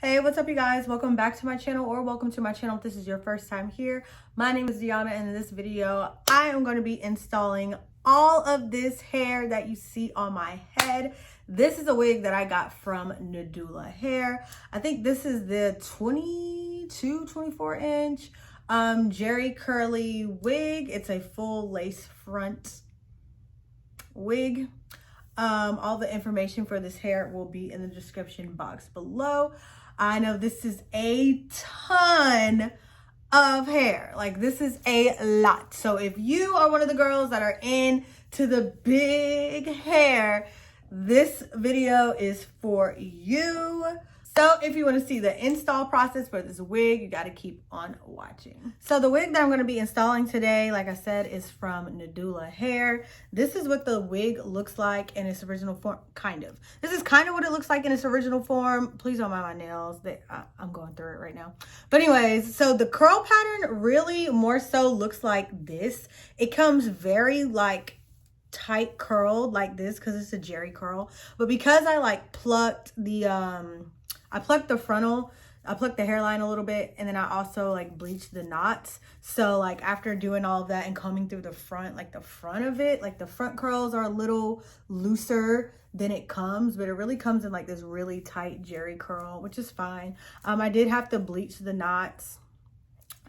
Hey, what's up you guys? Welcome back to my channel, or welcome to my channel if this is your first time here. My name is Deanna, and in this video I am going to be installing all of this hair that you see on my head. This is a wig that I got from Nadula Hair. I think this is the 24 inch Jerry Curly wig. It's a full lace front wig. All the information for this hair will be in the description box below. I know this is a ton of hair. Like, this is a lot. So if you are one of the girls that are into the big hair, this video is for you. So if you want to see the install process for this wig, you got to keep on watching. So the wig that I'm going to be installing today, like I said, is from Nadula Hair. This is what the wig looks like in its original form, kind of. This is kind of what it looks like in its original form. Please don't mind my nails. I'm going through it right now. But anyways, so the curl pattern really more so looks like this. It comes very like tight curled like this because it's a Jerry curl. But because I like plucked the I plucked the frontal, I plucked the hairline a little bit, and then I also like bleached the knots. So like after doing all of that and combing through the front, like the front of it, like the front curls are a little looser than it comes, but it really comes in like this really tight Jerry curl, which is fine. I did have to bleach the knots.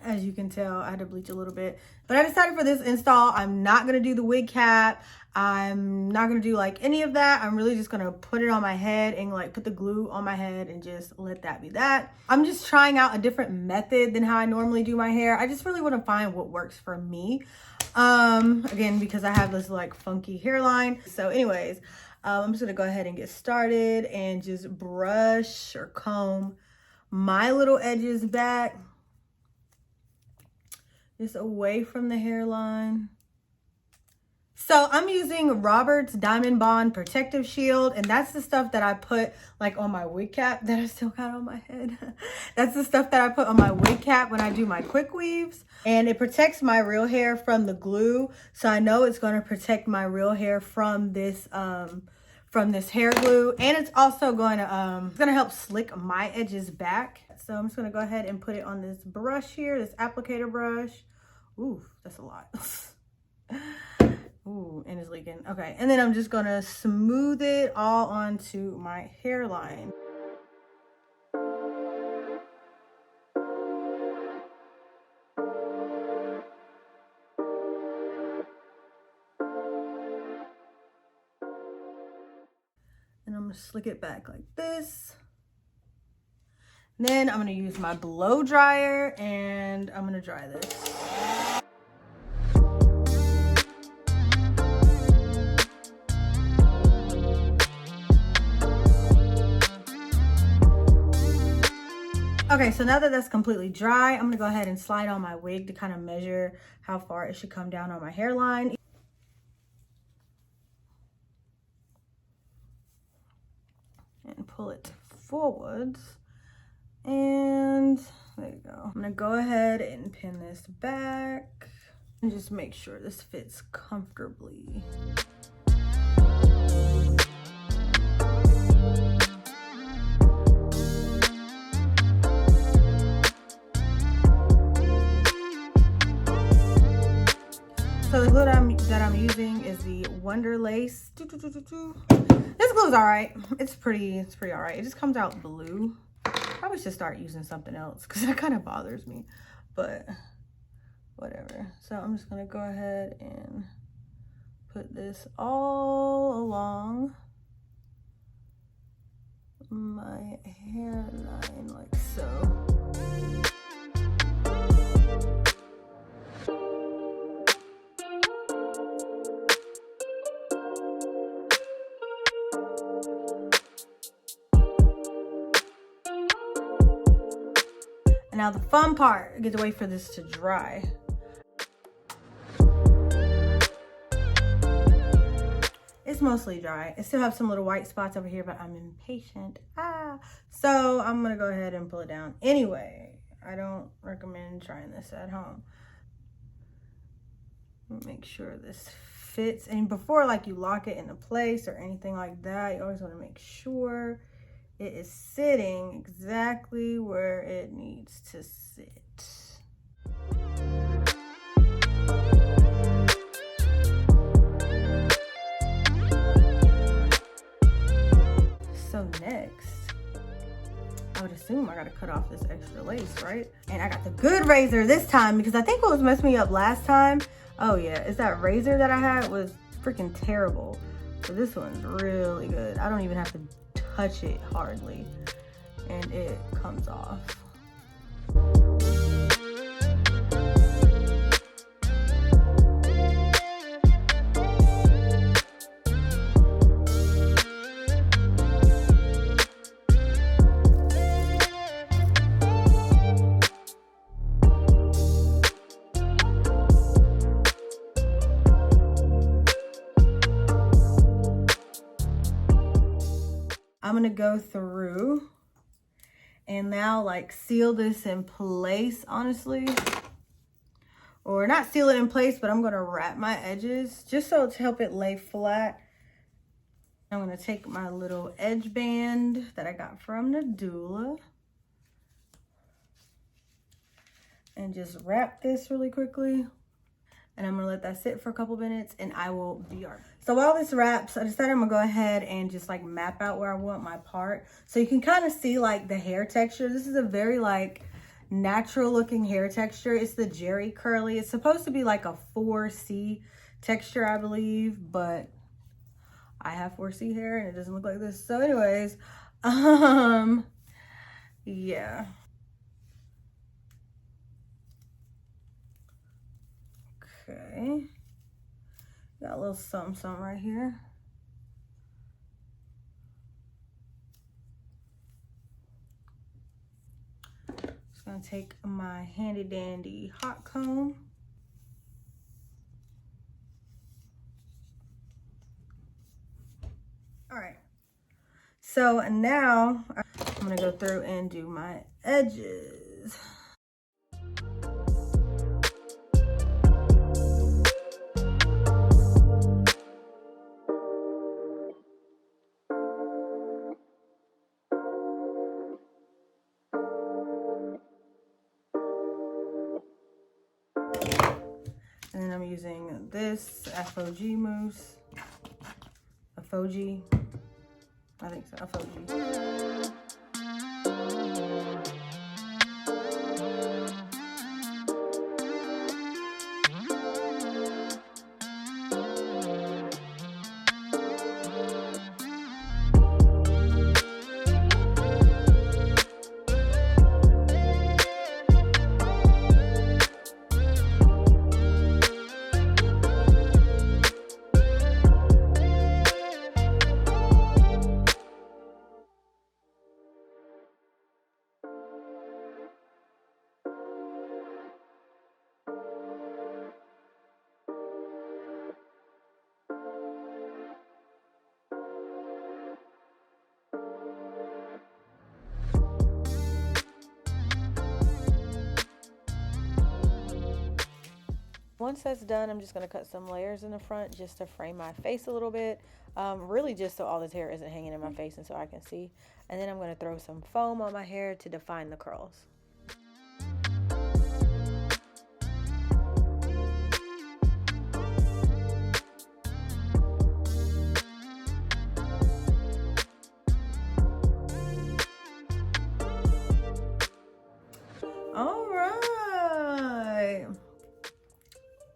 As you can tell, I had to bleach a little bit, but I decided for this install, I'm not going to do the wig cap. I'm not going to do like any of that. I'm really just going to put it on my head and like put the glue on my head and just let that be that. I'm just trying out a different method than how I normally do my hair. I just really want to find what works for me. Again, because I have this like funky hairline. So anyways, I'm just going to go ahead and get started and just brush or comb my little edges back. Just away from the hairline. So I'm using Robert's Diamond Bond Protective Shield, and that's the stuff that I put like on my wig cap that I still got on my head. That's the stuff that I put on my wig cap when I do my quick weaves, and it protects my real hair from the glue. So I know it's going to protect my real hair from this hair glue, and it's also going to help slick my edges back. So I'm just going to go ahead and put it on this brush here, this applicator brush. Ooh, that's a lot. Ooh, and it's leaking. Okay, and then I'm just going to smooth it all onto my hairline. And I'm going to slick it back like this. Then I'm going to use my blow dryer and I'm going to dry this. Okay, so now that that's completely dry, I'm going to go ahead and slide on my wig to kind of measure how far it should come down on my hairline. And pull it forwards. And there you go. I'm gonna go ahead and pin this back and just make sure this fits comfortably. So the glue that I'm using is the Wonder Lace. This glue is all right. It's pretty all right. It just comes out blue. Probably should start using something else because that kind of bothers me, but whatever. So I'm just gonna go ahead and put this all along my hairline like so. Now the fun part, I get to wait for this to dry. It's mostly dry. I still have some little white spots over here, but I'm impatient. So I'm gonna go ahead and pull it down. Anyway, I don't recommend trying this at home. Make sure this fits. And before like you lock it into place or anything like that, you always want to make sure it is sitting exactly where it needs to sit. So next, I would assume I gotta cut off this extra lace, right? And I got the good razor this time because I think what was messing me up last time, oh yeah, is that razor that I had was freaking terrible. So this one's really good. I don't even have to touch it hardly, and it comes off. I'm gonna go through and now like seal this in place, honestly. Or not seal it in place, but I'm gonna wrap my edges just so to help it lay flat. I'm gonna take my little edge band that I got from Nadula and just wrap this really quickly. And I'm gonna let that sit for a couple minutes and I will be right back. So while this wraps, I decided I'm gonna go ahead and just like map out where I want my part. So you can kind of see like the hair texture. This is a very like natural looking hair texture. It's the Jerry Curly. It's supposed to be like a 4C texture, I believe, but I have 4C hair and it doesn't look like this. So anyways, yeah. Okay, got a little something right here. Just gonna take my handy dandy hot comb. All right, so now I'm gonna go through and do my edges. And then I'm using this FOG mousse. FOG. I think so. FOG. Once that's done, I'm just going to cut some layers in the front just to frame my face a little bit. Really just so all this hair isn't hanging in my face and so I can see. And then I'm going to throw some foam on my hair to define the curls. All right.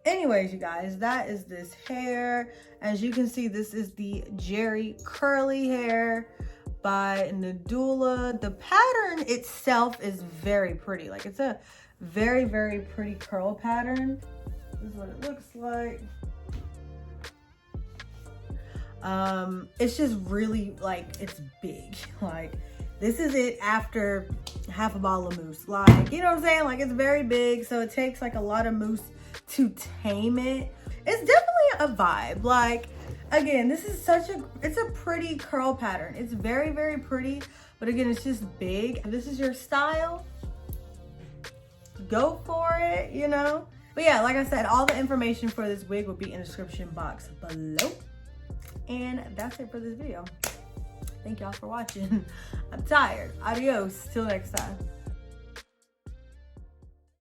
Anyways, you guys, that is this hair. As you can see, this is the Jerry Curly hair by Nadula. The pattern itself is very pretty. Like, it's a very, very pretty curl pattern. This is what it looks like. It's just really, like, it's big. Like, this is it after half a bottle of mousse. Like, you know what I'm saying? Like, it's very big, so it takes like a lot of mousse to tame it. It's definitely a vibe. Like, again, this is it's a pretty curl pattern. It's very, very pretty, but again, it's just big. If this is your style, go for it, you know? But yeah, like I said, all the information for this wig will be in the description box below. And that's it for this video. Thank y'all for watching. I'm tired. Adios. Till next time.